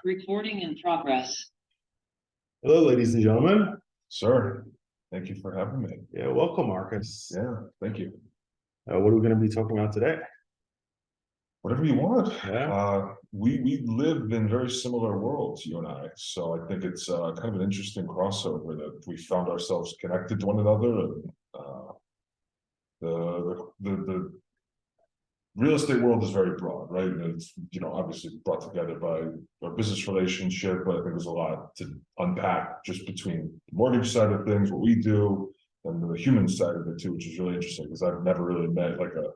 Recording in progress. Hello, ladies and gentlemen. Sir, thank you for having me. Yeah, welcome, Marcus. Yeah, thank you. What are we going to be talking about today? Whatever you want. Yeah. We live in very similar worlds, you and I. So I think it's kind of an interesting crossover that we found ourselves connected to one another. And the real estate world is very broad, right? And it's, obviously brought together by our business relationship, but I think there's a lot to unpack just between the mortgage side of things, what we do, and the human side of it too, which is really interesting because I've never really met like a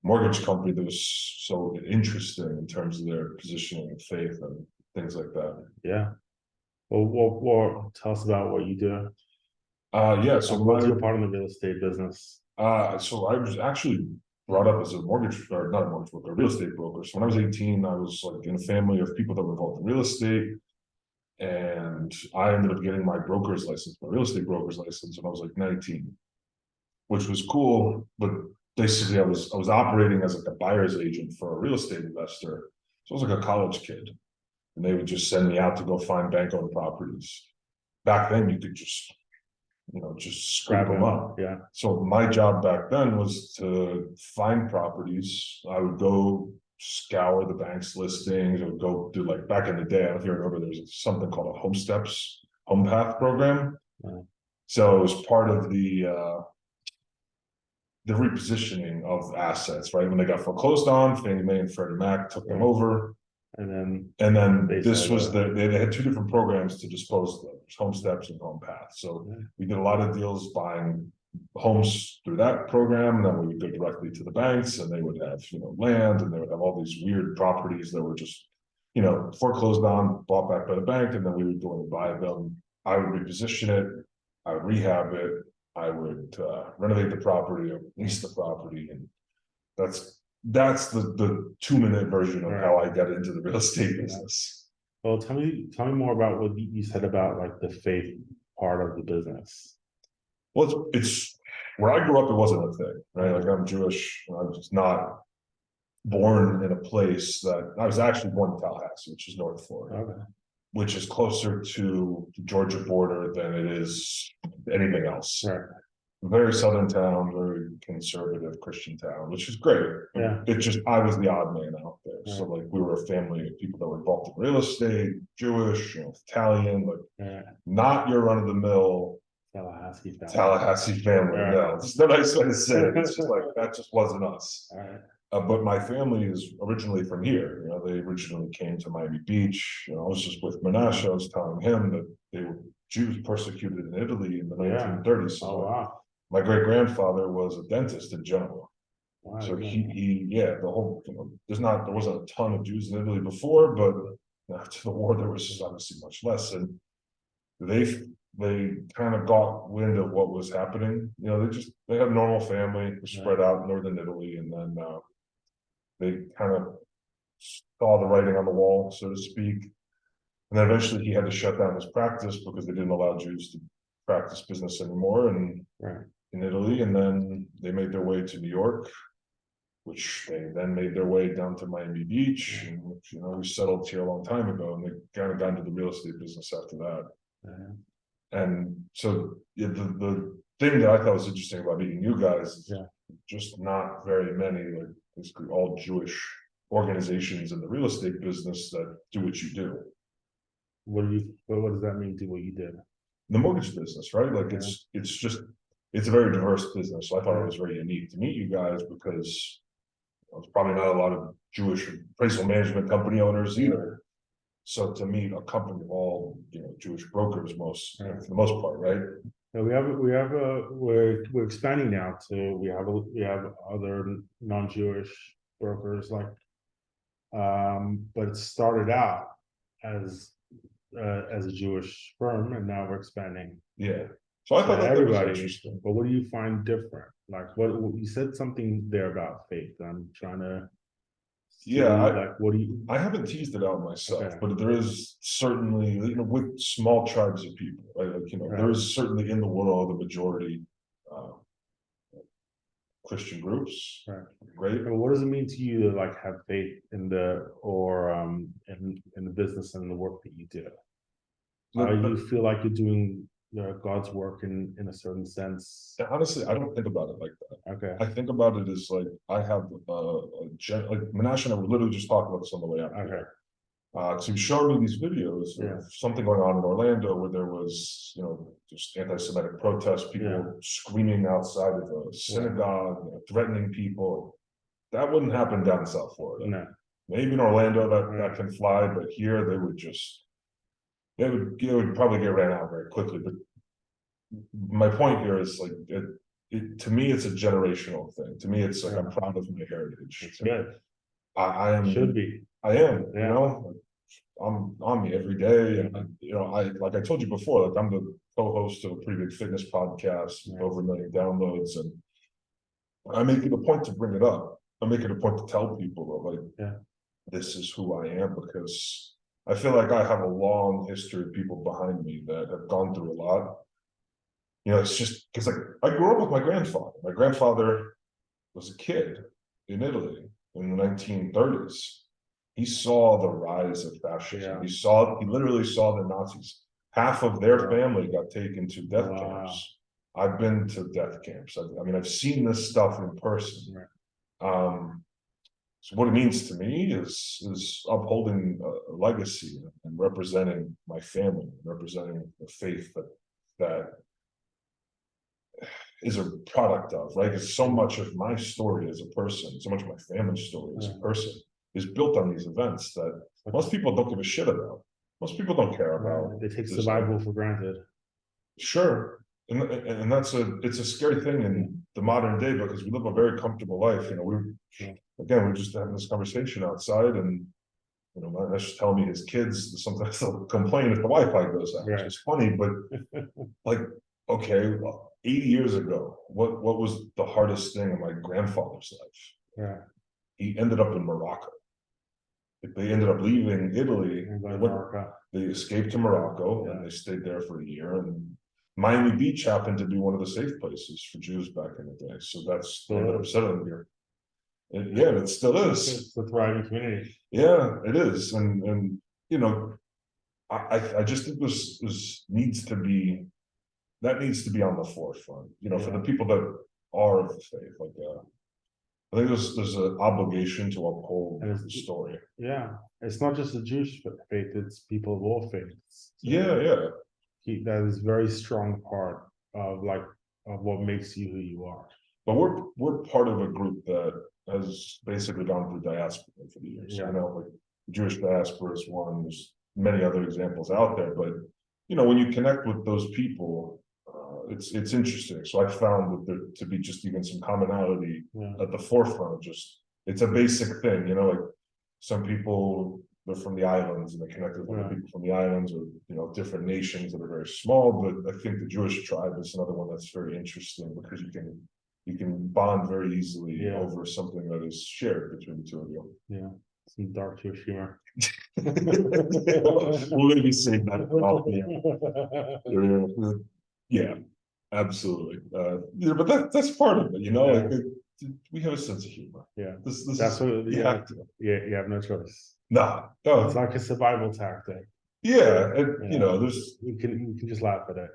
mortgage company that was so interesting in terms of their positioning and faith and things like that. Yeah. Well, tell us about what you do. Yeah. So what's your part in the real estate business? So I was actually brought up as a mortgage, or not a mortgage broker, a real estate broker. So when I was 18, I was like in a family of people that were involved in real estate. And I ended up getting my broker's license, my real estate broker's license, when I was like 19, which was cool. But basically I was operating as like a buyer's agent for a real estate investor. So I was like a college kid. And they would just send me out to go find bank-owned properties. Back then you could just scrape them up. Yeah. So my job back then was to find properties. I would go scour the bank's listings. I would go do, like, back in the day, I don't know if you remember, there's something called a home path program. Yeah. So it was part of the repositioning of assets, right? When they got foreclosed on, Fannie Mae and Freddie Mac took them over. And then this was they had two different programs to dispose of them, home steps and home paths. So we did a lot of deals buying homes through that program, and then we would go directly to the banks, and they would have land, and they would have all these weird properties that were just foreclosed on, bought back by the bank, and then we would go and buy them. I would reposition it, I would rehab it, I would renovate the property, or lease the property, and that's the 2-minute version of how I got into the real estate business. Well, tell me more about what you said about like the faith part of the business. Well, it's where I grew up, it wasn't a thing, right? Like, I'm Jewish. I was not born in a place that I was actually born in Tallahassee, which is North Florida, which is closer to the Georgia border than it is anything else. Right. Very southern town, very conservative Christian town, which is great. Yeah. It's just I was the odd man out there. Yeah. So like we were a family of people that were involved in real estate, Jewish, Italian, not your run of the mill Tallahassee family. Yeah. No, it's no nice way to say it. It's just like that just wasn't us. But my family is originally from here. They originally came to Miami Beach. I was just with Menashe. I was telling him that they were Jews persecuted in Italy in the 1930s. So my great grandfather was a dentist in Genoa. Wow, so the whole, there wasn't a ton of Jews in Italy before, but after the war there was obviously much less, and they kind of got wind of what was happening. They had a normal family, spread out in northern Italy, and then they kind of saw the writing on the wall, so to speak. And then eventually he had to shut down his practice because they didn't allow Jews to practice business anymore in Italy. And then they made their way to New York, which they then made their way down to Miami Beach. And, we settled here a long time ago, and they kind of got into the real estate business after that. And so the thing that I thought was interesting about meeting you guys is just not very many, like basically all Jewish organizations in the real estate business that do what you do. What does that mean, do what you did? The mortgage business, right? Like it's a very diverse business. So I thought it was very unique to meet you guys because there's probably not a lot of Jewish appraisal management company owners either. So to meet a company of all Jewish brokers, for the most part, right? Yeah, we're expanding now to we have other non-Jewish brokers, like but it started out as a Jewish firm, and now we're expanding. Yeah. So I thought that everybody. Was interesting. But what do you find different? Like what you said something there about faith. I'm trying to. What do you? I haven't teased it out myself, but there is certainly, with small tribes of people, right? There is certainly in the world a majority Christian groups, right? And what does it mean to you to have faith in the business and the work that you do? But- You feel like you're doing God's work in a certain sense? Honestly, I don't think about it like that. Okay. I think about it as like I have like Menashe and I were literally just talking about this on the way out Okay. here. So he showed me these videos Yeah. of something going on in Orlando where there was, just anti-Semitic protests, people screaming outside of a synagogue, threatening people. That wouldn't happen down in South Florida. No. Maybe in Orlando that can fly, but here they would just, it would probably get ran out very quickly. But my point here is like, to me, it's a generational thing. To me, it's like, I'm proud of my heritage. It's good. I am, Should be. I am, Yeah. I'm on me every day. And, like I told you before, like I'm the co-host of a pretty big fitness podcast with over 1 million downloads. And I make it a point to bring it up. I make it a point to tell people that like, this is who I am, because I feel like I have a long history of people behind me that have gone through a lot. It's just because like I grew up with my grandfather. My grandfather was a kid in Italy in the 1930s. He saw the rise of fascism. He literally saw the Nazis. Half of their family got taken to death camps. I've been to death camps. I mean, I've seen this stuff in person. So what it means to me is upholding a legacy and representing my family, representing the faith that is a product of, right? Because so much of my story as a person, so much of my family's story as a person is built on these events that most people don't give a shit about. Most people don't care about. They take survival for granted. Sure. And it's a scary thing in the modern day because we live a very comfortable life. We're just having this conversation outside, and Mahesh just telling me his kids sometimes they'll complain if the Wi-Fi goes out, which is funny, but like, okay, 80 years ago, what was the hardest thing in my grandfather's life? He ended up in Morocco. They ended up leaving Italy. They escaped to Morocco and they stayed there for a year. And Miami Beach happened to be one of the safe places for Jews back in the day. So they ended up settling here. And it still is. It's a thriving community. Yeah, it is. And I just think this needs to be on the forefront, for the people that are of the faith. Like I think there's an obligation to uphold the story. Yeah, it's not just the Jewish faith; it's people of all faiths. So that is very strong part of what makes you who you are. But we're part of a group that has basically gone through diaspora for the years. Like the Jewish diaspora is one. There's many other examples out there, but when you connect with those people, it's interesting. So I found that there to be just even some commonality at the forefront of it's a basic thing, like some people, they're from the islands and they're connected with other people from the islands, or different nations that are very small. But I think the Jewish tribe is another one that's very interesting because you can bond very easily over something that is shared between the two of you. Yeah, some dark Jewish humor. We'll maybe save that off the Yeah, absolutely. But that's part of it, like we have a sense of humor. Yeah, that's what you have to. Yeah, you have no choice. No, it's like a survival tactic. Yeah, and there's you can just laugh at it.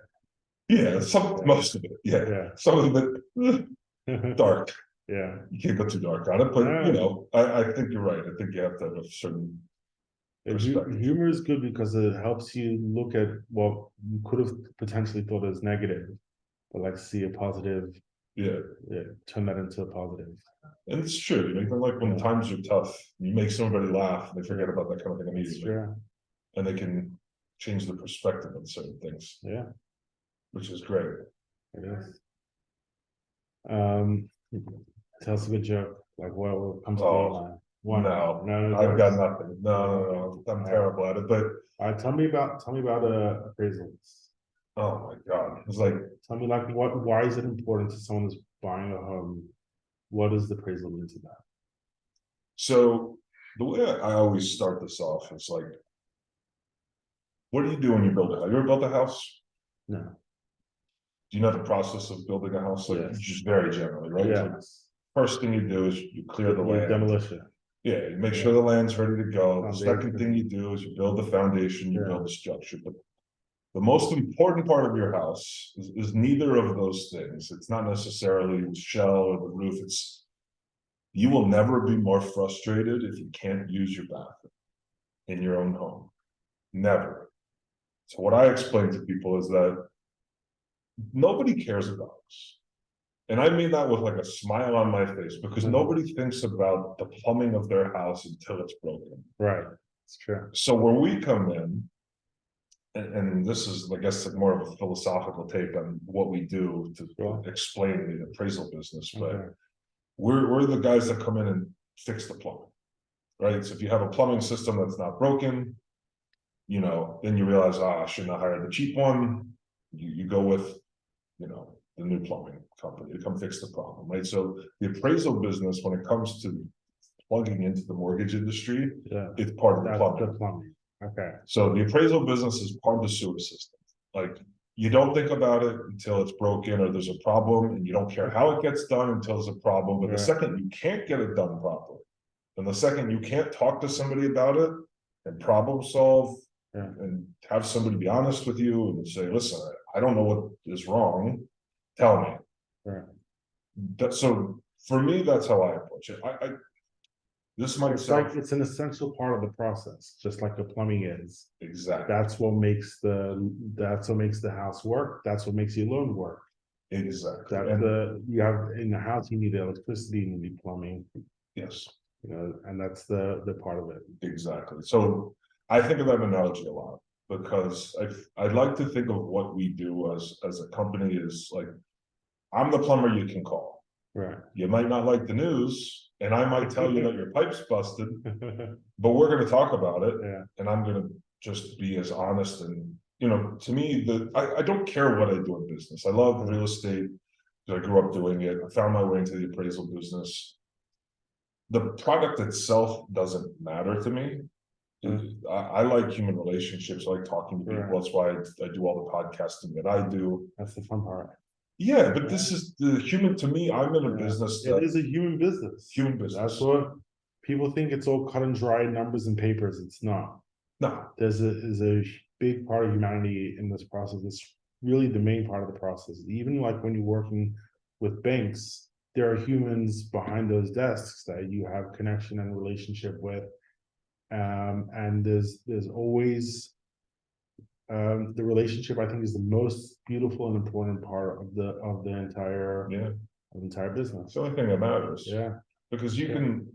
Yeah, most of it. Yeah, some of it dark. Yeah, you can't go too dark on it, but I think you're right. I think you have to have a certain perspective. Humor is good because it helps you look at what you could have potentially thought as negative, but see a positive. Turn that into a positive. And it's true. Even like when times are tough, you make somebody laugh, and they forget about that kind of thing immediately, and they can change the perspective on certain things. Yeah, which is great. It is. Tell us a good joke. Like what comes to your mind? No, I've got nothing. No, I'm terrible at it. But tell me about appraisals. Oh my God! It's like, tell me why is it important to someone who's buying a home? What does the appraisal mean to that? So the way I always start this off is like, what do you do when you build a house? You ever built a house? No. Do you know the process of building a house? Yes. Just very generally, right? Yes. Like, first thing you do is you clear the land. Demolition. Yeah, you make sure the land's ready to go. The second Foundation. thing you do is you build the foundation, you Yeah. build the structure, but. The most important part of your house is neither of those things. It's not necessarily the shell or the roof. It's. You will never be more frustrated if you can't use your bathroom in your own home. Never. So what I explain to people is that nobody cares about us. And I mean that with like a smile on my face because nobody thinks about the plumbing of their house until it's broken. Right, it's true. So when we come in, and this is, I guess, more of a philosophical take on what we do to explain the appraisal business, but Okay. we're the guys that come in and fix the plumbing, right? So if you have a plumbing system that's not broken, you know, then you realize, I shouldn't have hired the cheap one. You go with, you know, the new plumbing company to come fix the problem, right? So the appraisal business, when it comes to plugging into the mortgage industry, it's part of the plumbing. Okay. So the appraisal business is part of the sewer system. Like, you don't think about it until it's broken or there's a problem, and you don't care how it gets done until there's a problem. But the second you can't get it done properly, and the second you can't talk to somebody about it and problem solve and have somebody be honest with you and say, listen, I don't know what is wrong, tell me. So for me, that's how I approach it. This might It's sound like it's an essential part of the process, just like the plumbing is. exactly. That's what makes the house work. That's what makes your loan work. Exactly. You have in the house, you need electricity, you need plumbing. Yes. You know, and that's the part of it. Exactly. So I think of that analogy a lot because I'd like to think of what we do as a company is like, I'm the plumber you can call. Right. You might not like the news, and I might tell you that your pipe's busted, but we're going to talk about it, and I'm going to just be as honest. And you know, to me, I don't care what I do in business. I love real estate. I grew up doing it. I found my way into the appraisal business. The product itself doesn't matter to me. I like human relationships. I like talking to people. That's why I do all the podcasting that I do. That's the fun part. Yeah, but this is the human. To me, I'm in a business that it is a human business. Human business. That's what people think. It's all cut and dry numbers and papers. It's not. No, there's a big part of humanity in this process. It's really the main part of the process. Even like when you're working with banks, there are humans behind those desks that you have connection and relationship with. And there's always the relationship, I think, is the most beautiful and important part of the entire business. it's the only thing that matters. Yeah, because you can.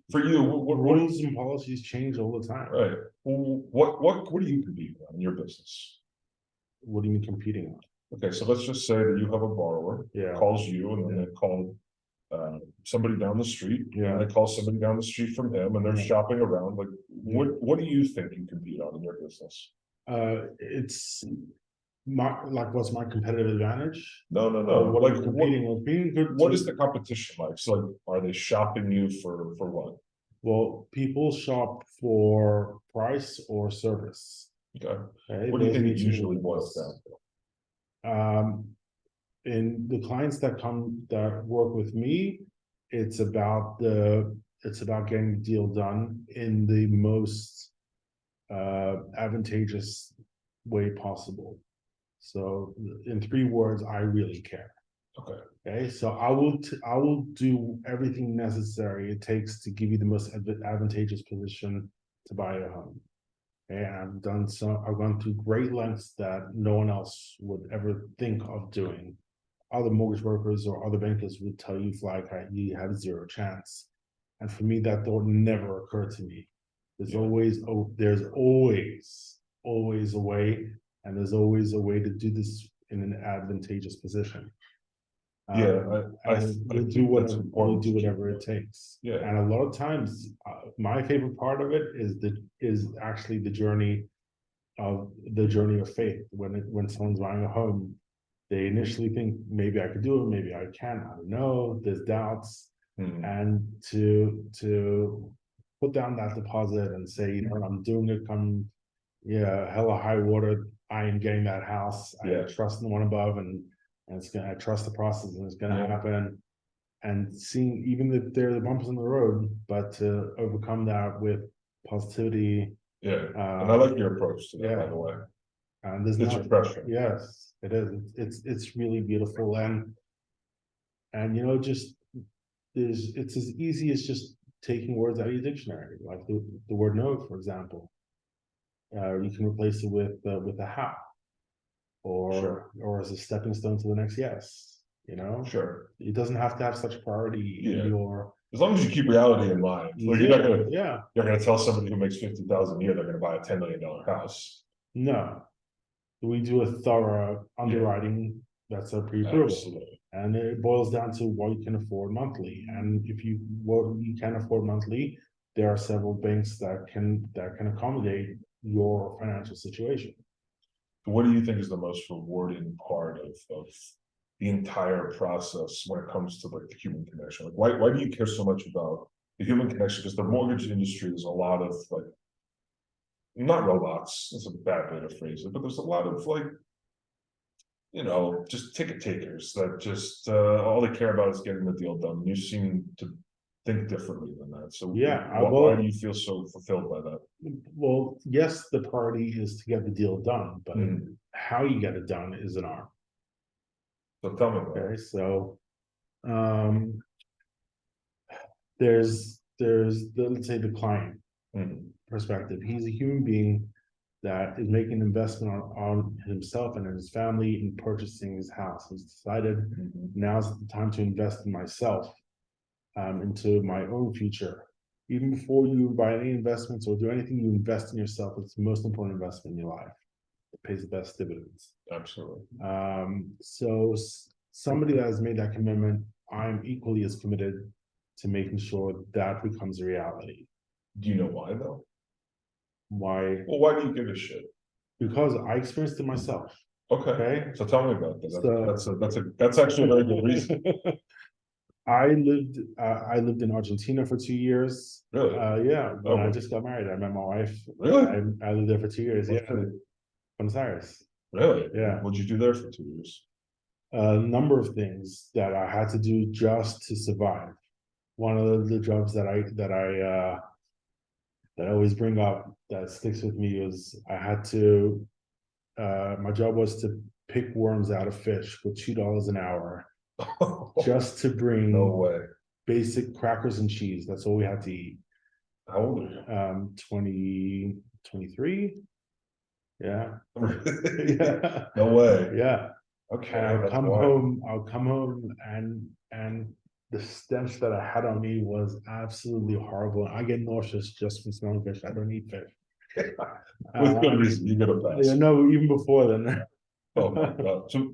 For you, what rules and policies change all the time. Right. What do you compete on in your business? What do you mean competing on? Okay, so let's just say that you have a borrower calls you, and then they call somebody down the street, and they call somebody down the street from him, and they're shopping around. Like, what do you think you compete on in your business? It's what's my competitive advantage? No. What like competing with being good. What is the competition like? So, like, are they shopping you for what? Well, people shop for price or service. Okay. What do you think it usually boils down to? In the clients that work with me, it's about getting the deal done in the most advantageous way possible. So in 3 words, I really care. Okay. So I will do everything necessary it takes to give you the most advantageous position to buy a home. And I've gone through great lengths that no one else would ever think of doing. Other mortgage brokers or other bankers would tell you you have 0 chance. And for me, that thought never occurred to me. There's always a way, and there's always a way to do this in an advantageous position. I do whatever it takes. And a lot of times, my favorite part of it is actually the journey of faith. When someone's buying a home, they initially think maybe I could do it, maybe I can't. I don't know. There's doubts, and to put down that deposit and say, you know, I'm doing it. Come, hell or high water, I am getting that house. I trust the one above, and I trust the process, and it's gonna happen. and seeing even if there are the bumps in the road, but to overcome that with positivity. Yeah, and I like your approach to that, by yeah. the way. And there's It's not, refreshing. yes, it is. It's really beautiful, and you know, just it's as easy as just taking words out of your dictionary, like the word no, for example. You can replace it with a how, Sure. or as a stepping stone to the next yes. You know, Sure. it doesn't have to have such priority in Yeah. your. As long as you keep reality in mind, like Yeah, yeah. you're not gonna tell somebody who makes 50,000 a year they're gonna buy a $10 million house. No, we do a thorough underwriting that's a pre-approval. Absolutely. And it boils down to what you can afford monthly. And if you what you can afford monthly, there are several banks that can accommodate your financial situation. What do you think is the most rewarding part of the entire process when it comes to like the human connection? Like why do you care so much about the human connection? Because the mortgage industry is a lot of like, not robots, that's a bad way to phrase it, but there's a lot of like, you know, just ticket takers that just all they care about is getting the deal done. You seem to think differently than that. So Yeah, why do you feel so fulfilled by that? well, yes, the priority is to get the deal done, but Mhm. how you get it done is an art. So tell me about Okay, it. so um, there's let's say the client Mhm. perspective. He's a human being that is making an investment on himself and his family in purchasing his house. He's decided Mhm. now's the time to invest in myself, into my own future. Even before you buy any investments or do anything, you invest in yourself. It's the most important investment in your life. It pays the best dividends. Absolutely. So somebody that has made that commitment, I'm equally as committed to making sure that becomes a reality. Do you know why though? Why? Well, why do you give a shit? Because I experienced it myself. Okay. Okay. So tell me about that. So That's actually a very good reason. I lived in Argentina for 2 years. Really? Yeah, Oh, when I just got married, I met my wife. Really? I lived there for 2 years. What Yeah, city? Buenos Aires. Really? Yeah. What'd you do there for 2 years? A number of things that I had to do just to survive. One of the jobs that I always bring up that sticks with me is I had to. My job was to pick worms out of fish for $2 an hour, just to bring No way. basic crackers and cheese. That's all we had to eat. How old are you? 20, 23. Yeah. Yeah. Yeah. No way. Yeah. Okay. And That's wild. I'll come home and the stench that I had on me was absolutely horrible. I get nauseous just from smelling fish. I don't eat fish. With good reason. You gotta pass. You know, even before then. Oh my God. So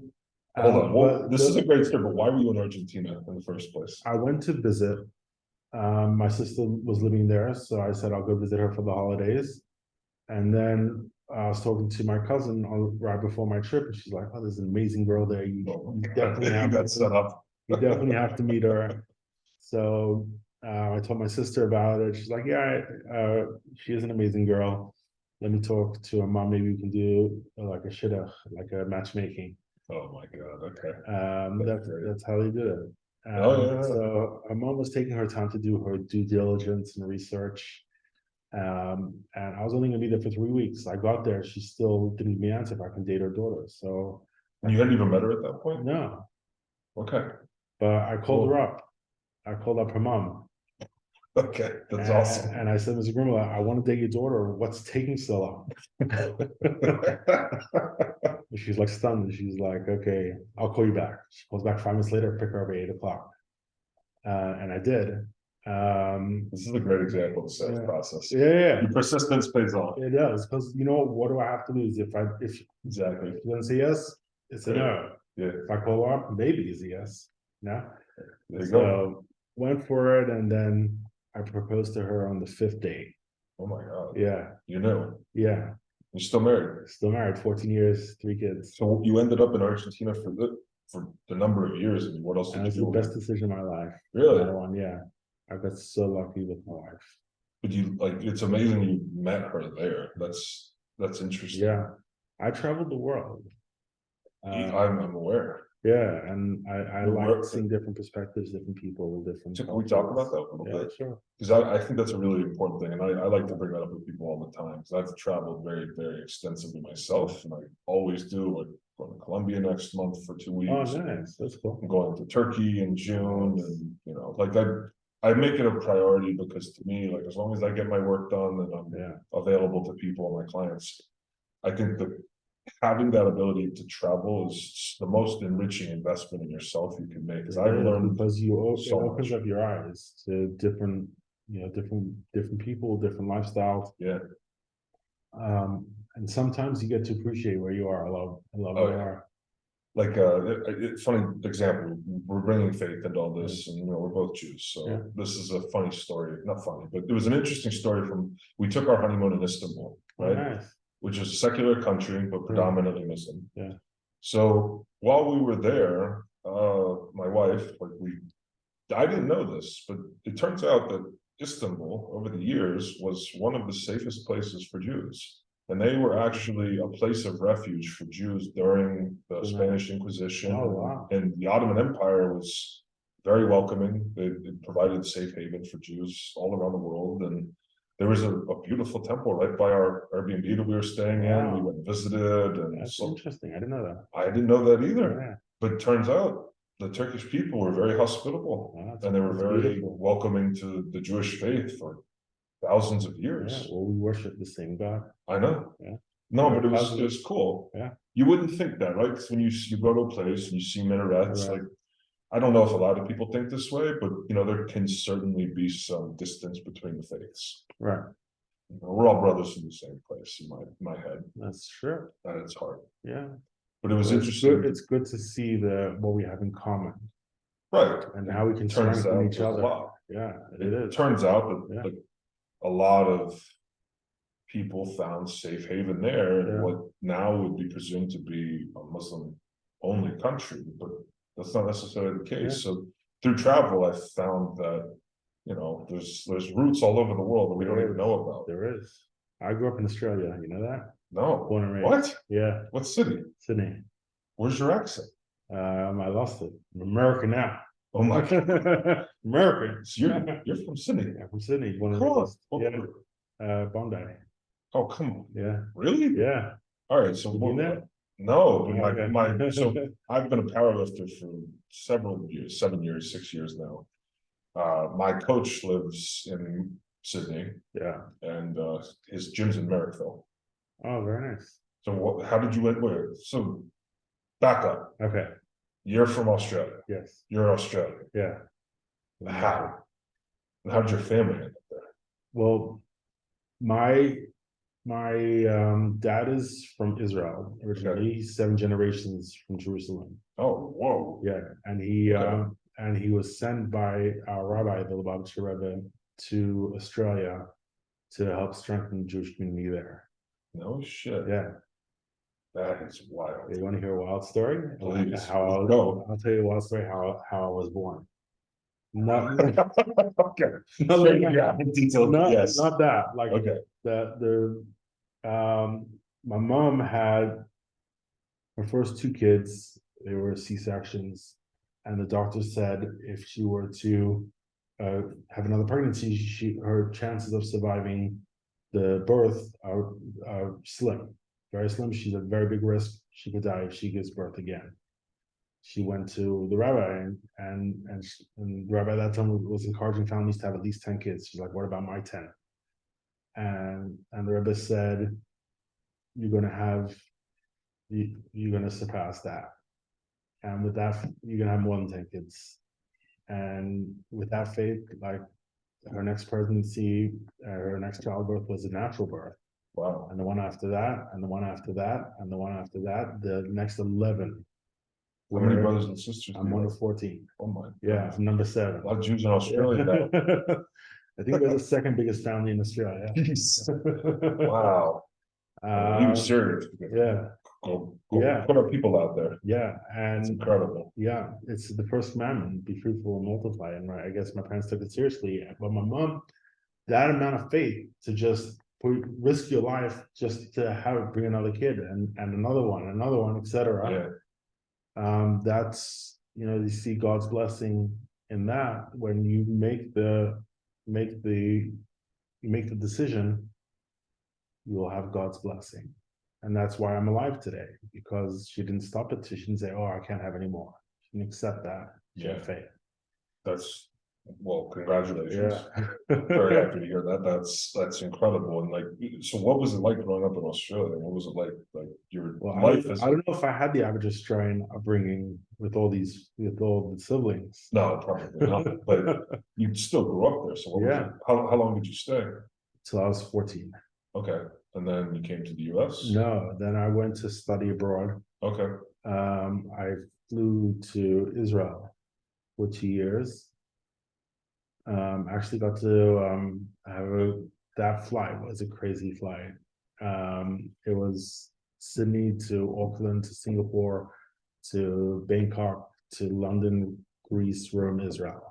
hold on. Well, this is a great story, but why were you in Argentina in the first place? I went to visit. My sister was living there, so I said I'll go visit her for the holidays. And then I was talking to my cousin right before my trip, and she's like, "Oh, there's an amazing girl there. You definitely have got set up. you definitely have to meet her." So I told my sister about it. She's like, "Yeah, she is an amazing girl. Let me talk to her mom. Maybe we can do like a shidduch, like a matchmaking." Oh my God. Okay. That's how they did it. Oh yeah. So her mom was taking her time to do her due diligence and research. And I was only gonna be there for 3 weeks. I got there, she still didn't give me an answer if I can date her daughter. So You hadn't even met her at that point? no, Okay. but I called her Cool. up. I called up her mom. Okay. That's awesome. And I said, "Mr. Grimble, I want to date your daughter. What's taking so long?" She's like stunned. She's like, "Okay, I'll call you back." She calls back 5 minutes later, pick her up at 8 o'clock. And I did. This is a great example of the sales Yeah. process. Yeah, Your persistence pays off. it does, because you know what do I have to lose if Exactly. she doesn't say yes, it's a no. Yeah. If I call her up, maybe it's a yes. No. There you go. So went for it, and then I proposed to her on the 5th day. Oh my God. Yeah, You know. yeah. You're still married. Still married, 14 years, 3 kids. So you ended up in Argentina for the number of years. And what else And did it's you the do? best decision of my life. Really? That one, yeah. I got so lucky with my wife. But you like it's amazing you met her there. That's interesting. Yeah. I traveled the world. I'm aware. Yeah, and I Your like work- seeing different perspectives, different people, different. So can we talk about cultures. that a little Yeah, bit? sure. Because I think that's a really important thing, and I like to bring that up with people all the time, because I've traveled very, very extensively myself, and I always do, like, going to Colombia next month for 2 Oh, weeks. nice, that's cool. I'm going to Turkey in June, and, you know, like, I make it a priority, because to me, like, as long as I get my work done and I'm Yeah, available to people, my clients, I think that having that ability to travel is the most enriching investment in yourself you can make, because I've it is, learned because it so opens much. up your eyes to different, different people, different lifestyles. Yeah, And sometimes you get to appreciate where you are a lot Oh, yeah. more. like, funny example, we're bringing faith into all this, and, you know, we're both Jews, so Yeah. this is a funny story, not funny, but it was an interesting story we took our honeymoon in Istanbul, Oh, right? nice. Which is a secular country, but predominantly Muslim. Yeah. So while we were there, my wife, I didn't know this, but it turns out that Istanbul, over the years, was one of the safest places for Jews. And they were actually a place of refuge for Jews during the Spanish Inquisition. Oh, wow. And the Ottoman Empire was very welcoming. It provided safe haven for Jews all around the world. And there was a beautiful temple right by our Airbnb that we were staying in. We Wow. went and visited, and That's so interesting. I didn't know that. I didn't know that either. Yeah. But it turns out the Turkish people were very hospitable, Wow, and they were that's very beautiful. welcoming to the Jewish faith for thousands of Yeah, years. well, we worship the same God. I know. Yeah. No, We're but it cousins. was cool. Yeah. You wouldn't think that, right? Because when you go to a place and you see minarets, Right. like, I don't know if a lot of people think this way, but, you know, there can certainly be some distance between the faiths. Right. You know, we're all brothers from the same place in my head, That's true. and it's hard. Yeah. But it was Well, interesting. It's good to see what we have in common Right. and how we can Turns strengthen out each there's a other. lot. Yeah, it It is. turns out that, Yeah. like, a lot of people found safe haven there in Yeah. what now would be presumed to be a Muslim only country, but that's not necessarily the case. Yeah. So through travel, I found that, you know, there's roots all over the world that we don't even know about. There is. I grew up in Australia. You know that? No. Born and raised. What? Yeah, What city? Sydney. Where's your accent? I lost it. I'm American now. Oh my God. American. So you're from Sydney. Yeah, from Sydney. Born and Come on. raised. What Yeah. group? Bondi. Oh, come on. Yeah. Really? Yeah. All right, so You been there? no, but Okay. so I've been a powerlifter for several years, 7 years, 6 years now. My coach lives in Sydney, Yeah. and his gym's in Merrickville. Oh, very nice. So how did you where? So back up. Okay. You're from Australia. Yes. You're Australian. Yeah. How? And how did your family end up there? Well, my dad is from Israel originally. He's 7 generations from Jerusalem. Oh, whoa. Yeah, and he was sent by our rabbi, the Lubavitcher Rebbe, to Australia to help strengthen the Jewish community there. No shit. Yeah. That is wild. You want to hear a wild story? Please. I'll tell you a wild story how I was born. Not Okay. not Sure, like yeah, detailed, not, yes. not that. Like Okay. my mom had her first 2 kids. They were C-sections, and the doctor said if she were to have another pregnancy, her chances of surviving the birth are slim, very slim. She's at very big risk. She could die if she gives birth again. She went to the rabbi, and the rabbi at that time was encouraging families to have at least 10 kids. She's like, "What about my 10?" And the rabbi said, "You're gonna surpass that, and with that, you're gonna have more than 10 kids." And with that faith, like, her next pregnancy, her next childbirth was a natural birth, Wow. and the one after that, and the one after that, and the one after that, the next 11. How many brothers and sisters? I'm one of 14. Oh my. Yeah, goodness. I'm number 7. A lot of Jews in Australia now. I think we're the second biggest family in Australia. Jeez. Wow. He was serious. Yeah. Go, Yeah. put our people out there. Yeah, It's and incredible. yeah, it's the first commandment: be fruitful and multiply. And I guess my parents took it seriously, but my mom, that amount of faith to just risk your life just to bring another kid and another one, etc. Yeah. That's, you see God's blessing in that when you make the you make the decision, you will have God's blessing. And that's why I'm alive today, because she didn't stop it. She didn't say, oh, I can't have any more. She didn't accept that. She had faith. That's, well, congratulations. Yeah. Very happy to hear that. That's incredible. And like, so what was it like growing up in Australia? What was it like your Well, life I don't know if I had the average Australian upbringing with all the siblings. No, probably not, but you still grew up there. So what was Yeah. it? How long did you stay? Till I was 14. Okay. And then you came to the US? No, then I went to study abroad. Okay. I flew to Israel for 2 years. Actually got to that flight was a crazy flight. It was Sydney to Auckland to Singapore to Bangkok to London, Greece, Rome, Israel.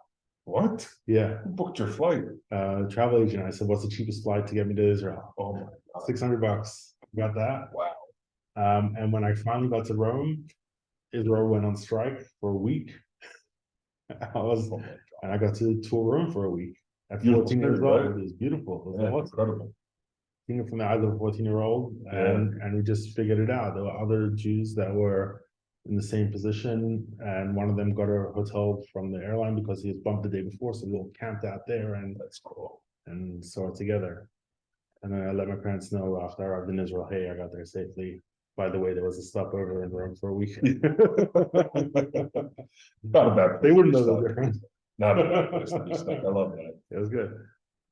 What? Yeah. Who booked your flight? Travel agent. I said, "What's the cheapest flight to get me to Israel?" Oh my God. $600. Got that. Wow. And when I finally got to Rome, Israel went on strike for a week. And I got to tour Rome for a week at Beautiful 14 years city, old. right? It was beautiful. It was Yeah, awesome. incredible. Seeing it from the eyes of a 14-year-old, and we just figured it out. There were other Jews that were in the same position, and one of them got a hotel from the airline because he was bumped the day before, so we all camped out there, and That's cool. And saw it together. And then I let my parents know after I arrived in Israel, hey, I got there safely. By the way, there was a stopover in Rome for a week. Not a bad. They wouldn't know the difference. Not a bad place to be stuck. I love that. It was good.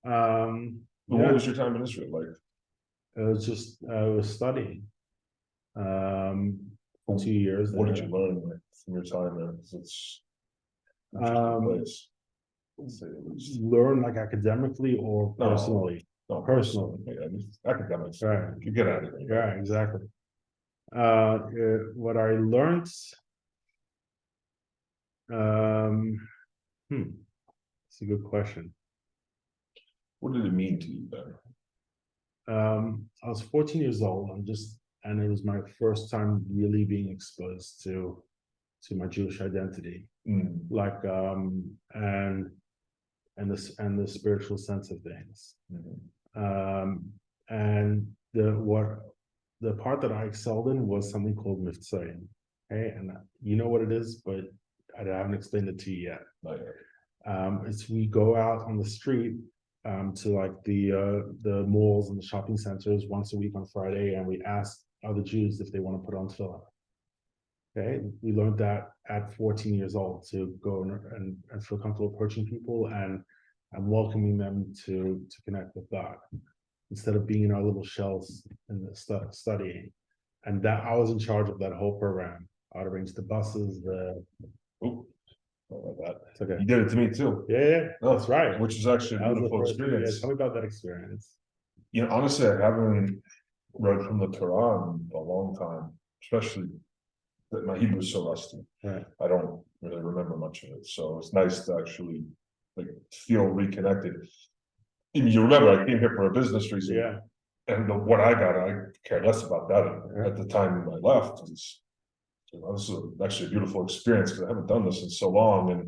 But what was your time in Israel like? It was just I was studying. 2 years. What did you learn from your time there? Because it's an interesting place. Learn like academically or personally? No, personally. Yeah, academics. Right. You get out of here. Yeah, exactly. What I learned, it's a good question. What did it mean to you then? I was 14 years old. And it was my first time really being exposed to my Jewish identity, like and the spiritual sense of things. And the part that I excelled in was something called Miftzayim. Okay, and you know what it is, but I haven't explained it to you yet. Not yet. It's we go out on the street to like the malls and the shopping centers once a week on Friday, and we ask other Jews if they want to put on tefillin. Okay, we learned that at 14 years old to go and feel comfortable approaching people and welcoming them to connect with God instead of being in our little shells and studying. And that I was in charge of that whole program. I'd arrange the buses, Like that. It's okay. You did it to me too. Yeah, that's right. Which is actually a beautiful experience. Yeah, tell me about that experience. Honestly, I haven't read from the Torah in a long time, especially that my Hebrew is so rusty. Right. I don't really remember much of it. So it's nice to actually like feel reconnected. You remember I came here for a business reason. Yeah. And what I got, I cared less about that at the time I left. This is actually a beautiful experience because I haven't done this in so long. And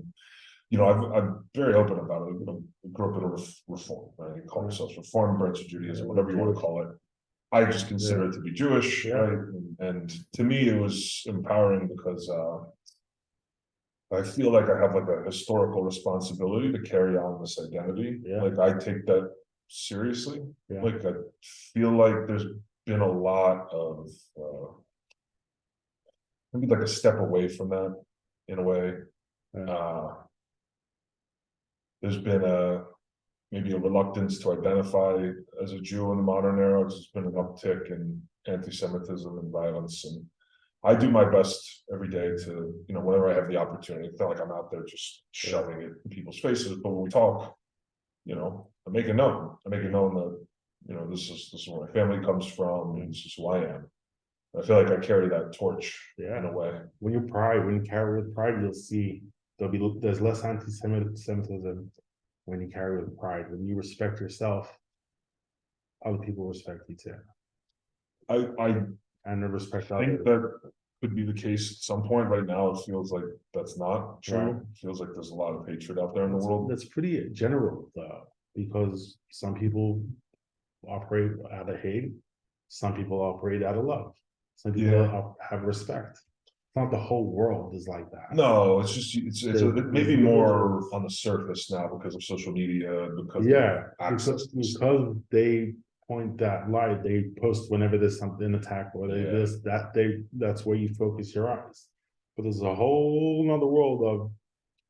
I'm very open about it. I grew up in a reform, right? You call yourselves reform, branch of Judaism, whatever you want to call it. I just consider it to be Jewish, right? And to me, it was empowering because I feel like I have like a historical responsibility to carry on this identity. Like I take that seriously. Like I feel like there's been a lot of maybe like a step away from that in a way. There's been maybe a reluctance to identify as a Jew in the modern era because there's been an uptick in anti-Semitism and violence. And I do my best every day to, whenever I have the opportunity, I feel like I'm out there just shoving it in people's faces. But when we talk, I make it known. I make it known that, this is where my family comes from, and this is who I am. I feel like I carry that torch in a way. When you carry with pride, you'll see there's less anti-Semitism when you carry with pride. When you respect yourself, other people respect you too. I and respect think others. that could be the case at some point. Right now, it feels like that's not true. Right. It feels like there's a lot of hatred out there in the world. That's pretty general though, because some people operate out of hate, some people operate out of love, some people Yeah. have respect. It's not the whole world is like that. No, it's just maybe there's more on the surface now because of social media, because Yeah, of access. because they point that light, they post whenever there's something attack or they Yeah. that's where you focus your eyes. But there's a whole nother world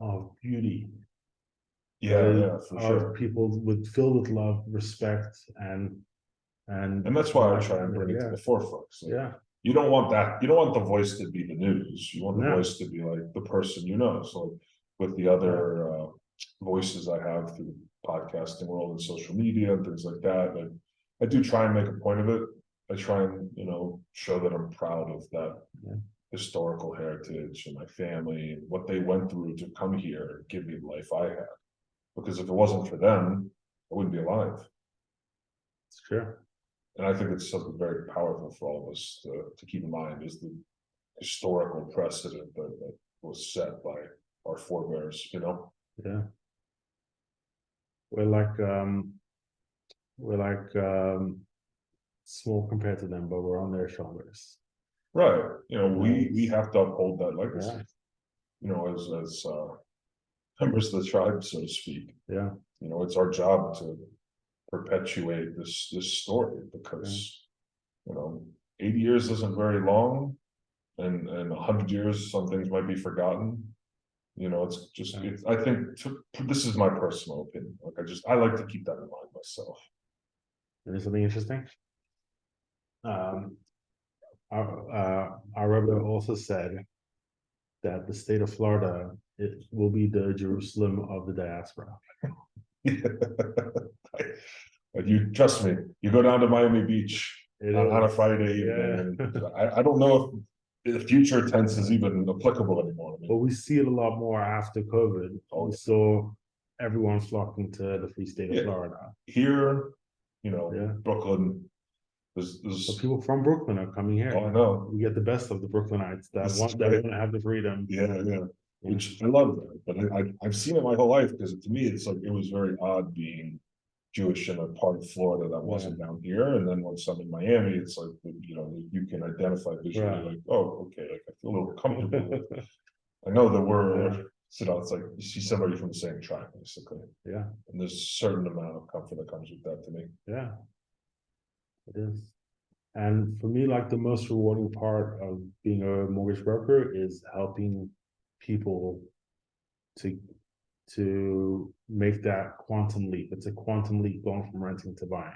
of beauty. Yeah, for of sure. people filled with love, respect, and And that's why I like, try and bring it to the forefront. So yeah, you don't want that. You don't want the voice to be the news. You want the No. voice to be like the person you know. So with the other voices I have through the podcasting world and social media and things like that, like I do try and make a point of it. I try and show that I'm proud of that Yeah. historical heritage and my family and what they went through to come here and give me the life I had. Because if it wasn't for them, I wouldn't be alive. it's true. And I think it's something very powerful for all of us to keep in mind is the historical precedent that was set by our forebears, Yeah, we're like small compared to them, but we're on their shoulders. Right. We have to uphold that legacy, Yeah. as members of the tribe, so to speak. Yeah, It's our job to perpetuate this story because 80 years isn't very long, and 100 years some things might be forgotten. It's just I think this is my personal opinion. Like I like to keep that in mind myself. and something interesting. Our Rebbe also said that the state of Florida will be the Jerusalem of the diaspora. You trust me, you go down to Miami Beach on a Friday evening, and I don't know if the future tense is even applicable anymore. But we see it a lot more after COVID. We saw everyone flocking to the free state of Florida. Here, Brooklyn, there's people from Brooklyn are coming here. Oh, I know. We get the best of the Brooklynites that want to have the freedom. Yeah. Which I love that, but I've seen it my whole life because to me it's like it was very odd being Jewish in a part of Florida that wasn't down here, and then once I'm in Miami, it's like you can identify visually, like, oh, okay, like I feel a little comfortable. I know that we're it's like you see somebody from the same tribe, basically. Yeah, and there's a certain amount of comfort that comes with that to me. Yeah, it is. And for me, like the most rewarding part of being a mortgage broker is helping people to make that quantum leap. It's a quantum leap going from renting to buying.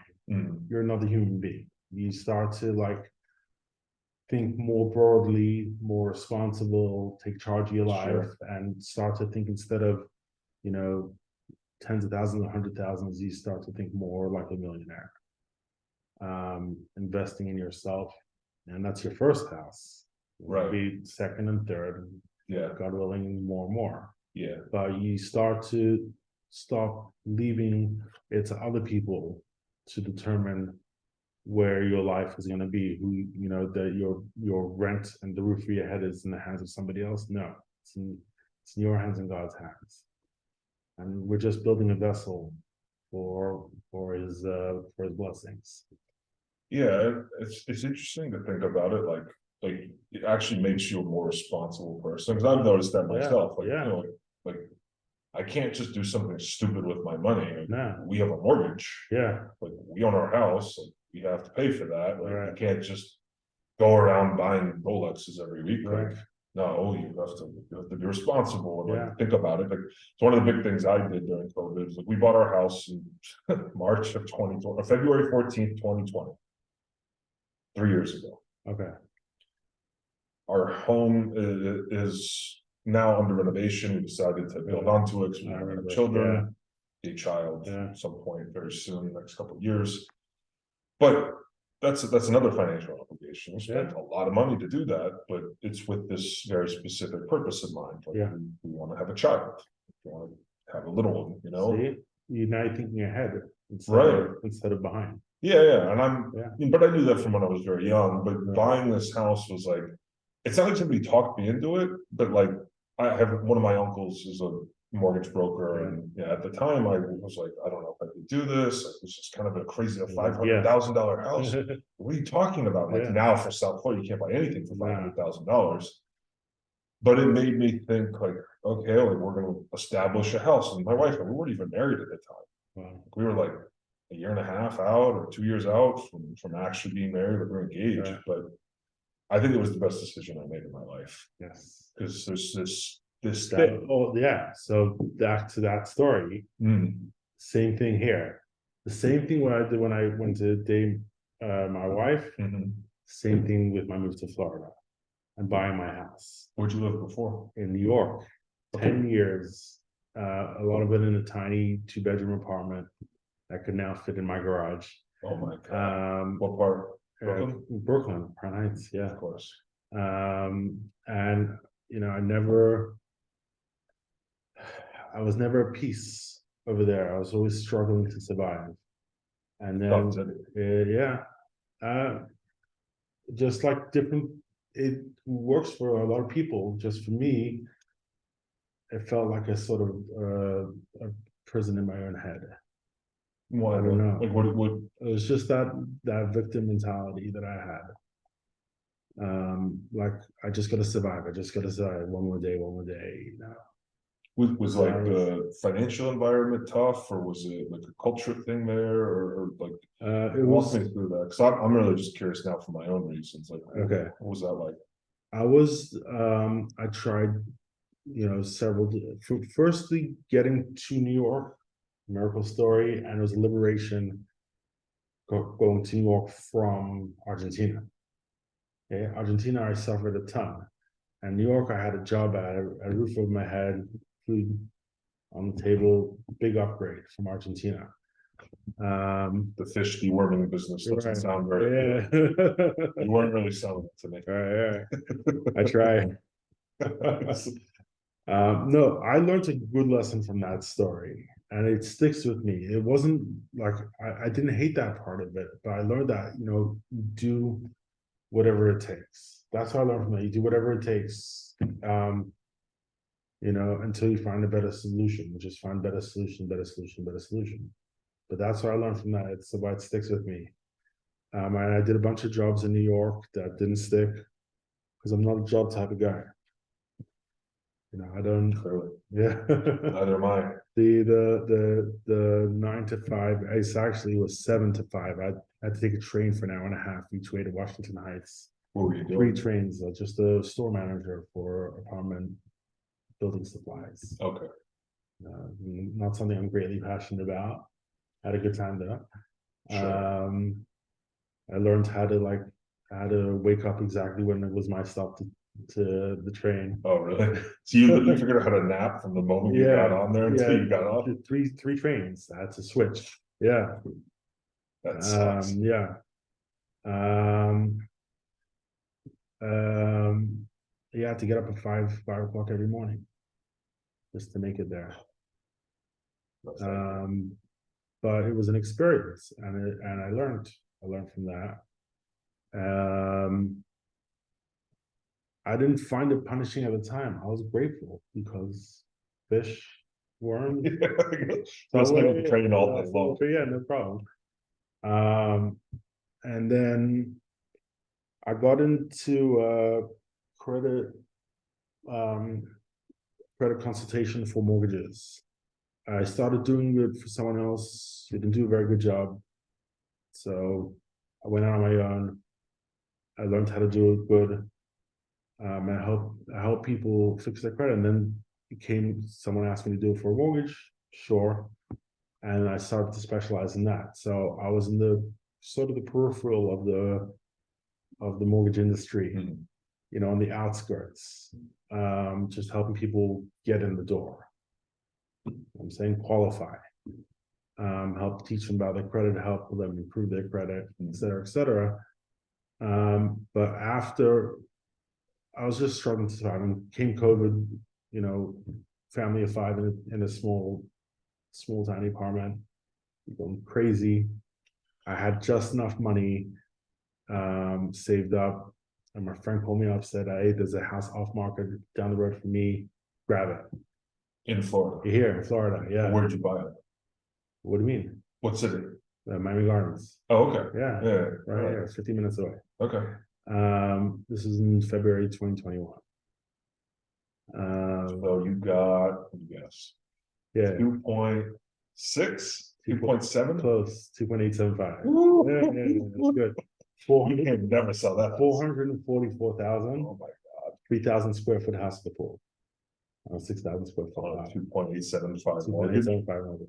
You're another human being. You start to think more broadly, more responsible, take charge of your life, and start to think instead of tens of thousands or 100,000s, you start to think more like a millionaire. Investing in yourself, and that's your first house. Maybe second and third. God willing, more and more. But you start to stop leaving it to other people to determine where your life is going to be. Who that your rent and the roof of your head is in the hands of somebody else. No, it's in your hands and God's hands. And we're just building a vessel for his blessings. Yeah, it's interesting to think about it. Like it actually makes you a more responsible person. Because I've noticed that myself. Like I can't just do something stupid with my money. We have a mortgage. Like we own our house. Like we have to pay for that. Like you can't just go around buying Rolexes every week. Like no, you have to be responsible and think about it. Like it's one of the big things I did during COVID. Like we bought our house in March of 2020, February 14th, 2020. 3 years ago. Okay. Our home is now under renovation. We decided to build onto it because we have children, a child at some point very soon, next couple of years. But that's another financial obligation. We spent a lot of money to do that, but it's with this very specific purpose in mind. Like we want to have a child. We want to have a little one, See, you're now thinking ahead instead of behind. And but I knew that from when I was very young. But buying this house was like it's not like somebody talked me into it, but like, I have, one of my uncles is a mortgage broker, and yeah, at the time I was like, I don't know if I could do this, like, this is kind of a crazy, a $500,000 house. What are you talking about? Like Yeah. now for South Florida, you can't buy anything for Nah. $500,000. But it made me think like, okay, like we're gonna establish a house, and my wife, we weren't even married at the time. Wow. We were like a year and a half out or 2 years out from actually being married, or we're engaged, Right. but I think it was the best decision I made in my life, Yes. because there's this That, thing. oh, yeah, so back to that story, same thing here. The same thing when I did when I went to date my wife, same thing with my move to Florida and buying my house Where'd you live before? in New York. 10 years, a lot of it in a tiny 2-bedroom apartment that could now fit in my garage. Oh my God. What part? Brooklyn? Brooklyn, Crown Heights, yeah. Of course. And you know, I was never at peace over there. I was always struggling to survive. And then, yeah, just like different, it works for a lot of people. Just for me, it felt like a sort of a prison in my own head. Why? I don't know. Like what? It was just that victim mentality that I had. Like I just gotta survive. I just gotta survive one more day, you know. Was like the financial environment tough, or was it like a culture thing there, or like it walk was me through that? Because I'm really just curious now for my own reasons. Like, okay. What was that like? I tried, you know, firstly getting to New York, miracle story, and it was liberation going to New York from Argentina. Okay, Argentina, I suffered a ton. And New York, I had a job at a roof over my head, food on the table, big upgrade from Argentina. The fish deworming business doesn't sound very yeah. You weren't really selling it to me. Right. I try. No, I learned a good lesson from that story, and it sticks with me. It wasn't like I didn't hate that part of it, but I learned that, you know, do whatever it takes. That's what I learned from that. You do whatever it takes, you know, until you find a better solution, which is find better solution. But that's what I learned from that. It's why it sticks with me. And I did a bunch of jobs in New York that didn't stick because I'm not a job type of guy. You know, I don't. Clearly. Yeah. Neither am I. The 9 to 5. It actually was 7 to 5. I had to take a train for an hour and a half each way to Washington Heights. What were you doing? 3 trains. Just a store manager for apartment building supplies. Okay. Not something I'm greatly passionate about. Had a good time though. Sure. I learned how to wake up exactly when it was my stop to the train. Oh, really? So you figured out how to nap from the moment you got on there until you got off? Three trains. I had to switch. Yeah. That sucks. Yeah. You had to get up at 5 o'clock every morning just to make it there. But it was an experience, and I learned from that. I didn't find it punishing at the time. I was grateful because fish, worms, That's like a train all day long. Yeah, no problem. And then I got into credit consultation for mortgages. I started doing it for someone else who didn't do a very good job. So I went out on my own. I learned how to do it good. I help people fix their credit, and then someone asked me to do it for a mortgage, sure. And I started to specialize in that. So I was in the sort of the peripheral of the mortgage industry, you know, on the outskirts, just helping people get in the door. I'm saying qualify, help teach them about their credit, help them improve their credit, et cetera, et cetera. But after I was just struggling to survive, and came COVID, you know, family of 5 in a small tiny apartment, going crazy. I had just enough money saved up And my friend called me up, said, hey, there's a house off market down the road from me, grab it. In Florida. Here in Florida, yeah. Where'd you buy it? What do you mean? What city? Miami Gardens. Oh, okay. Yeah, Yeah. right here, 15 minutes away. Okay. This is in February 2021. So you got, yes, Yeah, 2.6, 2.7. close, 2.875. Woo! That's good. You can never sell that. 444,000, Oh my God. 3,000 square foot house to the pool. 6,000 square foot. 2.875 mortgage. 2.875 mortgage.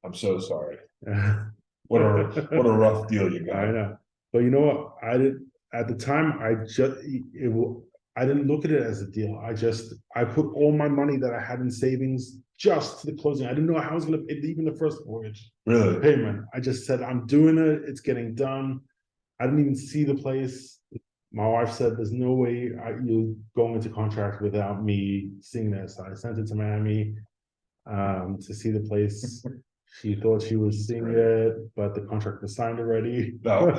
I'm so sorry. Yeah. What a rough deal you got. I know, but you know what? I did at the time. I didn't look at it as a deal. I put all my money that I had in savings just to the closing. I didn't know how I was going to pay even the first mortgage Really? payment. I just said, I'm doing it. It's getting done. I didn't even see the place. My wife said, there's no way you'll go into contract without me seeing this. I sent it to Miami to see the place. She thought she was seeing it, but the contract was signed already. No.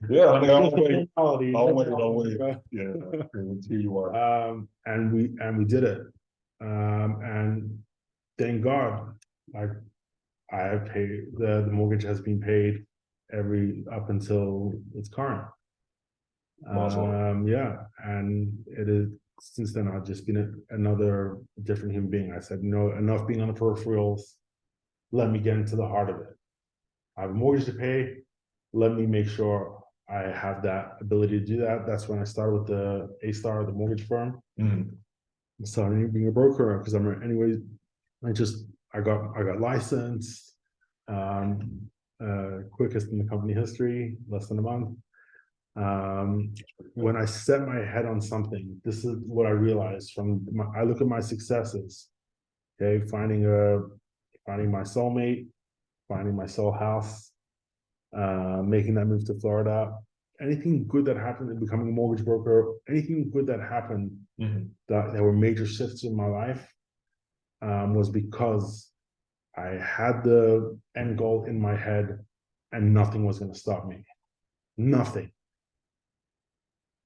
Yeah, honey, I'll wait. Reality. I'll wait. Yeah, here you are. And we did it. And thank God, like I have paid the mortgage has been paid up until it's current. Yeah, and it is since then I've just been another different human being. I said, no, enough being on the peripherals. Let me get into the heart of it. I have a mortgage to pay. Let me make sure I have that ability to do that. That's when I started with the A-Star, the mortgage firm. Mhm. I started being a broker because anyways, I got licensed, quickest in the company history, less than a month. When I set my head on something, this is what I realized I look at my successes. Okay, finding my soulmate, finding my soul house, making that move to Florida. Anything good that happened in becoming a mortgage broker, anything good that happened that there were major shifts in my life, was because I had the end goal in my head and nothing was going to stop me. Nothing.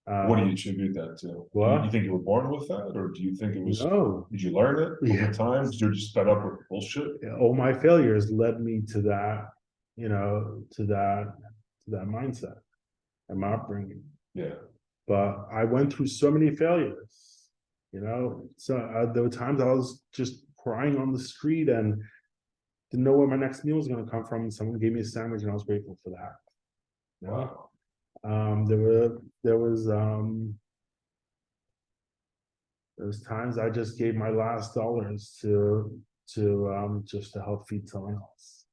What do you attribute that to? What? You think you were born with that, or do you think it was? No. Did you learn it over time? You're just fed up with bullshit. All my failures led me to that, to that mindset and my upbringing. Yeah. But I went through so many failures, So there were times I was just crying on the street and didn't know where my next meal was going to come from. And someone gave me a sandwich, and I was grateful for that. Wow. There was times I just gave my last dollars to just to help feed someone else.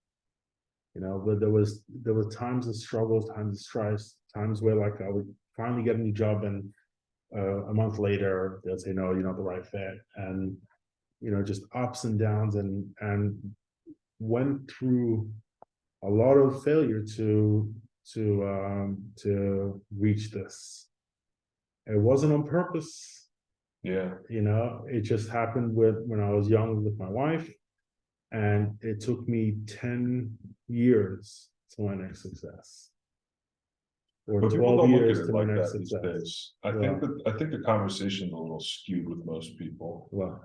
But there were times of struggles, times of strife, times where like I would finally get a new job and a month later they'll say, no, you're not the right fit. And just ups and downs, and went through a lot of failure to reach this. It wasn't on purpose. Yeah. It just happened when I was young with my wife, and it took me 10 years to my next success. Or But people 12 don't look at years it to my like next that these success. days. I think the conversation's a little skewed with most people. Well,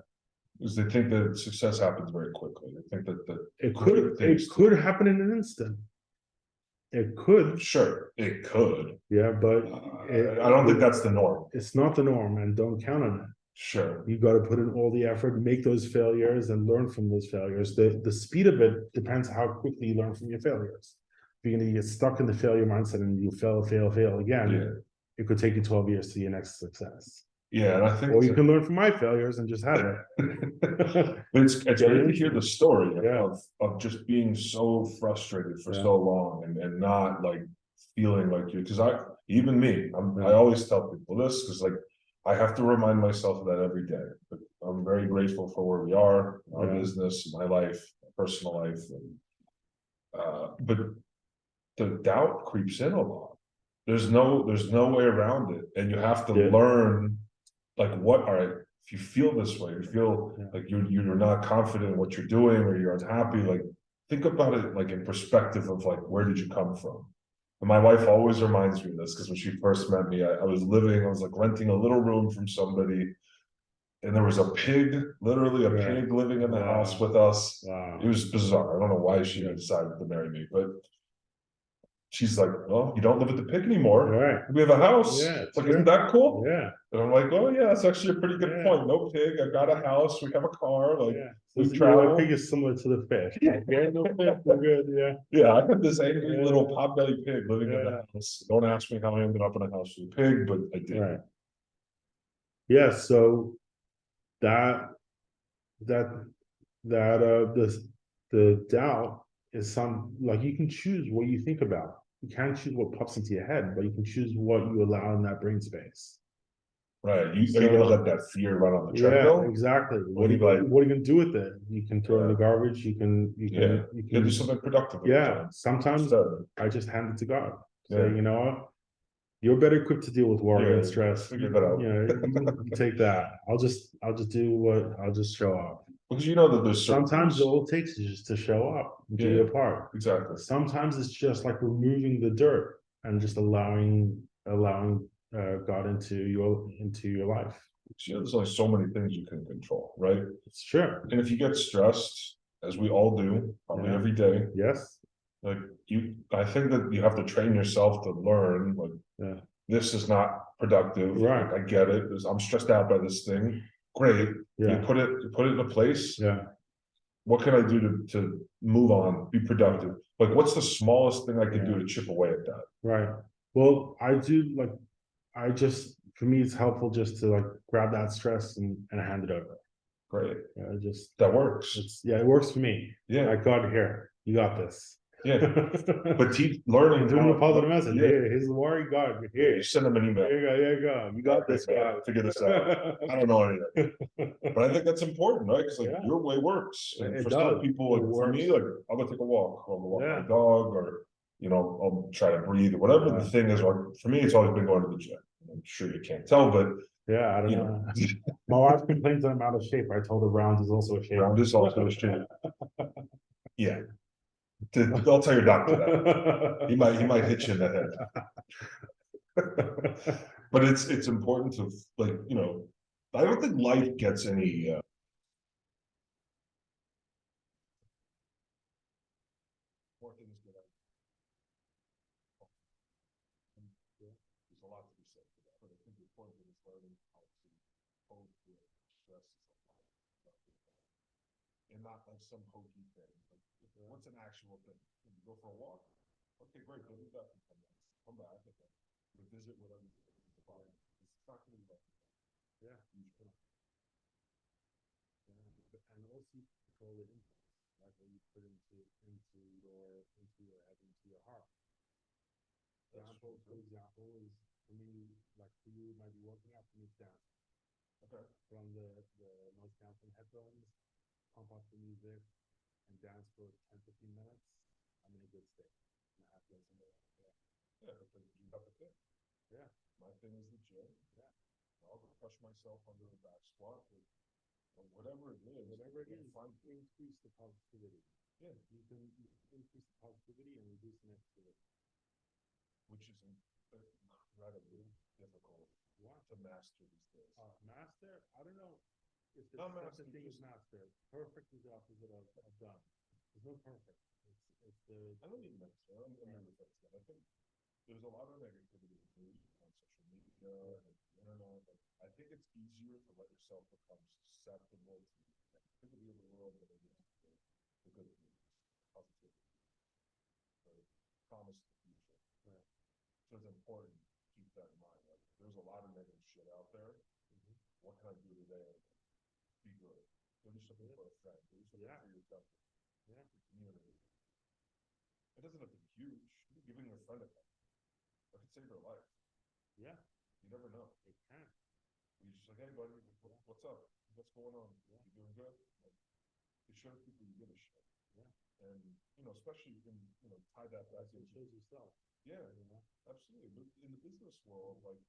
Because they think that success happens very quickly. They think that it could happen in an instant. It could. Sure, it could. Yeah, but I don't think that's the norm. It's not the norm, and don't count on it. Sure. You got to put in all the effort, make those failures, and learn from those failures. The speed of it depends how quickly you learn from your failures. If you're going to get stuck in the failure mindset and you fail again, it could take you 12 years to your next success. Yeah, and I think, or you can learn from my failures and just have it. But it's great to hear the story of just being so frustrated for so long and not like feeling like you. Because even me, I always tell people this, because like I have to remind myself of that every day. But I'm very grateful for where we are, our business, my life, my personal life, but the doubt creeps in a lot. There's no way around it, and you have to learn. Like, all right, if you feel this way, you feel like you're not confident in what you're doing, or you're unhappy, like think about it like in perspective of like, where did you come from? And my wife always reminds me of this because when she first met me, I was like renting a little room from somebody. And there was a pig, literally a Right. pig living in the Wow. house with us. Wow. It was bizarre. I don't know why she decided to marry me, but she's like, well, you don't live with the pig anymore. Right. We have a house. Yeah, Like, true. isn't that cool? Yeah. And I'm like, oh yeah, that's actually a pretty good Yeah. point. No pig. I got a house. We have a car. Like, Yeah. we So travel. the pig is similar to the fish. Like, yeah, no fish, we're good. Yeah. Yeah, I had this angry Yeah. little potbelly pig living in the Yeah. house. Don't ask me how I ended up in a house with a pig, but I did. Right. Yeah. So that that the doubt is some, like, you can choose what you think about. You can't choose what pops into your head, but you can choose what you allow in that brain space. Right. Are you So- gonna let that fear run on the Yeah, treadmill? exactly. Or you like, What are you gonna do with it? You can throw it in the Yeah. garbage. You can You you can do can something productive with yeah. it. Sometimes Instead. I just hand it to God. Say, Yeah. you know what? You're better equipped to deal with worry and Yeah, stress. figure that out. You know, you take that. I'll just do what I'll just show up. Because you know that there's certain Sometimes things- all it takes is just to show up and do Yeah. your part. Exactly. Sometimes it's just like removing the dirt and just allowing God into your life. You know, there's only so many things you can control, right? It's true. And if you get stressed, as we all do, probably Yeah. every day, Yes. like I think that you have to train yourself to learn, like, Yeah. this is not productive. Right. Like, I get it. I'm stressed out by this thing. Great. Yeah. You put it in a place. Yeah. What can I do to move on, be productive? Like, what's the smallest thing I can do Yeah. to chip away at that? Right. Well, for me, it's helpful just to like grab that stress and hand it over. Great. Just That works. it works for me. Yeah. I got here. You got this. Yeah. But keep learning. Doing a positive message. Yeah. Here, here's the worry, God. You're here. You send them an email. Here you go. You got this, man. God. Figure this out. I don't know anything. But I think that's important, right? Because like Yeah. your way works. And It for does. some people, It like for me, works. like I'll go take a walk, or I'll go walk Yeah. my dog, or I'll try to breathe, or whatever the thing is. Like, for me, it's always been going to the gym. I'm sure you can't tell, but Yeah, I don't know. My wife complains that I'm out of shape. I told her round is also a shape. round is also a shape. Yeah. I'll tell your doctor that. He might hit you in the head. But it's important to, like, I don't think life gets any more things that there's a lot to be said for that. But I think the important thing is learning how to cope with stress and not like some hokey thing. Like, what's an actual thing? You go for a walk. Okay, great. Go do that for 10 minutes. Come back and then revisit whatever. It's not going to be like Yeah. And also control the impulse, like what you put into your head, into your heart. For example, is for me, like for you, it might be working out, for me, it's dance. Okay. From the noise canceling headphones, pump up the music, and dance for 10-15 minutes. I'm in a good state. I'm happy. Yeah, because you have a thing. Yeah. My thing is the gym. Yeah. I'll crush myself under the back squat or whatever it is. Whatever it is, increase the positivity. Yeah. You can increase the positivity and reduce the negativity. Which is incredibly difficult to master these days. Master? I don't know if there's such a thing as master. Perfect is the opposite of done. There's no perfect. It's the. I don't need master. I think there's a lot of negativity on social media and the internet. I think it's easier to let yourself become susceptible to the negativity of the world than it is the good news, positivity, the promise of the future. Right. So it's important to keep that in mind. Like, there's a lot of negative shit out there. What can I do today? Be good. Go do something for a friend. Do something for your company. Yeah. Your community. It doesn't have to be huge. Giving your friend a cup. That could save their life. Yeah. You never know. It can. You just like, hey buddy, what's up? What's going on? Yeah. You doing good? Like, you show people you give a shit. Yeah. And especially in tie that back to shows yourself. Yeah, absolutely. But in the business world, like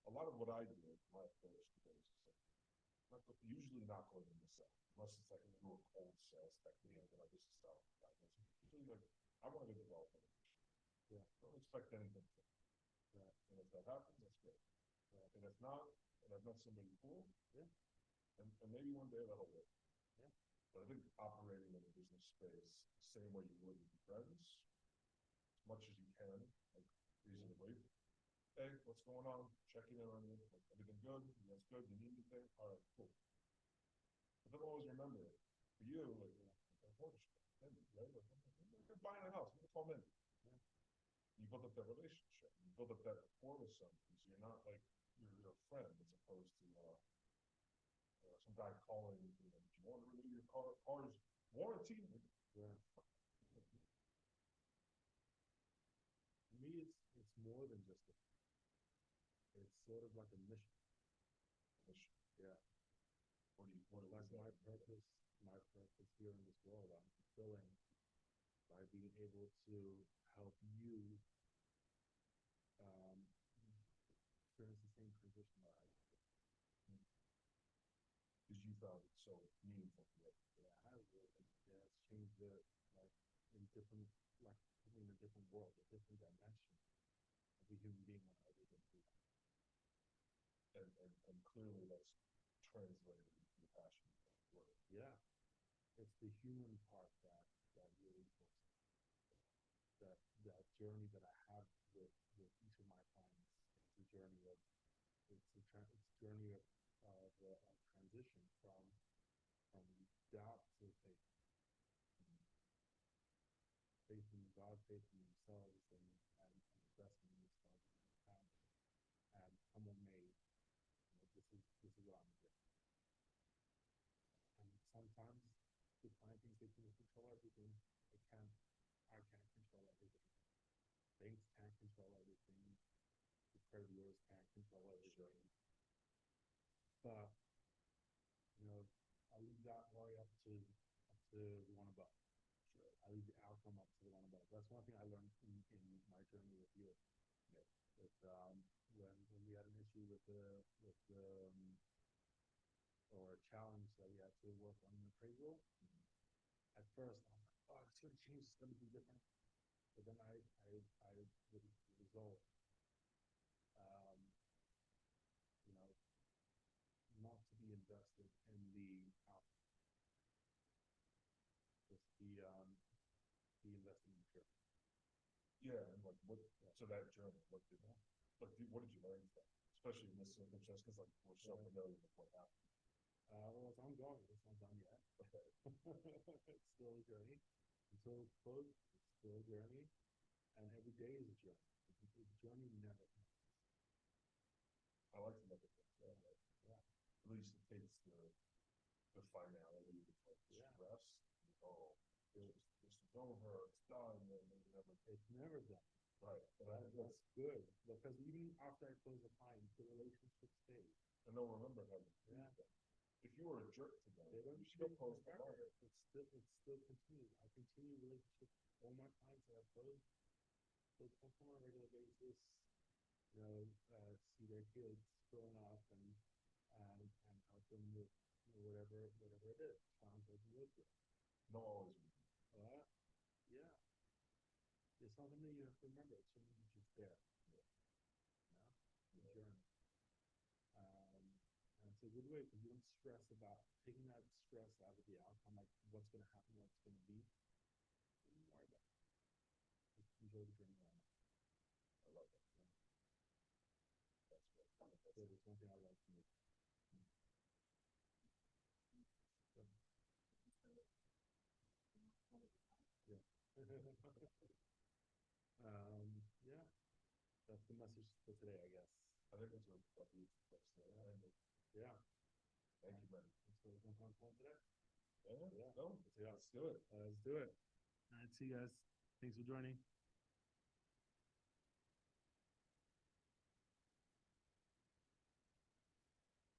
a lot of what I do, my approach to things is usually not going into sell unless it's like a little cold sales technique and I just sell. Usually, like I want to develop it. Yeah. Don't expect anything. Right. And if that happens, that's great. Right. And if not, and I've met somebody cool. Yeah. And maybe one day that'll work. Yeah. But I think operating in a business space, same way you would with your friends, as much as you can, like reasonably. Hey, what's going on? Checking in on you. Like, everything good? That's good. You need anything? All right, cool. But then always remember, for you, like, Mendy, right? Like, you're buying a house. I'm gonna call Mendy. Yeah. You build up that relationship. You build up that rapport with somebody. So you're not like you're a friend as opposed to some guy calling. You know, do you want to renew your car's warranty? Yeah. To me, it's more than just it's sort of like a mission. Yeah. What Like is that? my purpose here in this world, I'm fulfilling by being able to help you experience the same transition that I did. Because you found it so meaningful to you. Yeah, I have really, yeah, it's changed it like in different, like in a different world, a different dimension of a human being when I was able to do that. And clearly that's translated into your passion for it. Yeah, it's the human part that really works. That journey that I have with each of my clients, it's a journey of journey of transition from doubt to faith. Faith in God, faith in themselves, and investing in themselves and come what may, you know, this is what I'm doing. And sometimes the client thinks they can control everything. They can't. I can't control everything. Banks can't control everything. The credit bureaus can't control everything. But you know, I leave that worry up to the one above. Sure. I leave the outcome up to the one above. That's one thing I learned in my journey with you. Yeah. With when we had an issue with the or a challenge that we had to work on the appraisal. At first, I'm like, oh, it's going to change. It's going to be different. But then I resolved, you know, not to be invested in the outcome, just be invested in the trip. Yeah, and like what? So that journey, what did you learn from that? Especially in this circumstance, because like we're so familiar with what happened. Well, it's ongoing. It's not done yet. It's still a journey. Until it's closed, it's still a journey. And every day is a journey. The journey never ends. I like to look at things that way. Yeah. At least it takes the finality, the rest. Oh, this is over. It's done. It's never done. Right. That's good because even after I close the client, the relationship stays. And they'll remember that. Yeah. If you were a jerk to them, they don't still close the line. It's still continues. I continue relationships. All my clients that I've closed, they come on a regular basis. You know, see their kids growing up and help them with whatever it is, challenge they can go through. No, always. Yeah. It's something that you have to remember. It's something that's just there. Yeah. You know, the journey. And it's a good way because you don't stress about taking that stress out of the outcome, like what's going to happen, what's going to be. Don't worry about it. Just enjoy the journey right now. I love that. Yeah. That's good. That's one thing I like to make. Yeah. Yeah. That's the message for today, I guess. I think that's a beautiful place to end it. Yeah. Thank you, man. So we're going to today? Yeah. No, let's do it. Let's do it. All right, see you guys. Thanks for joining.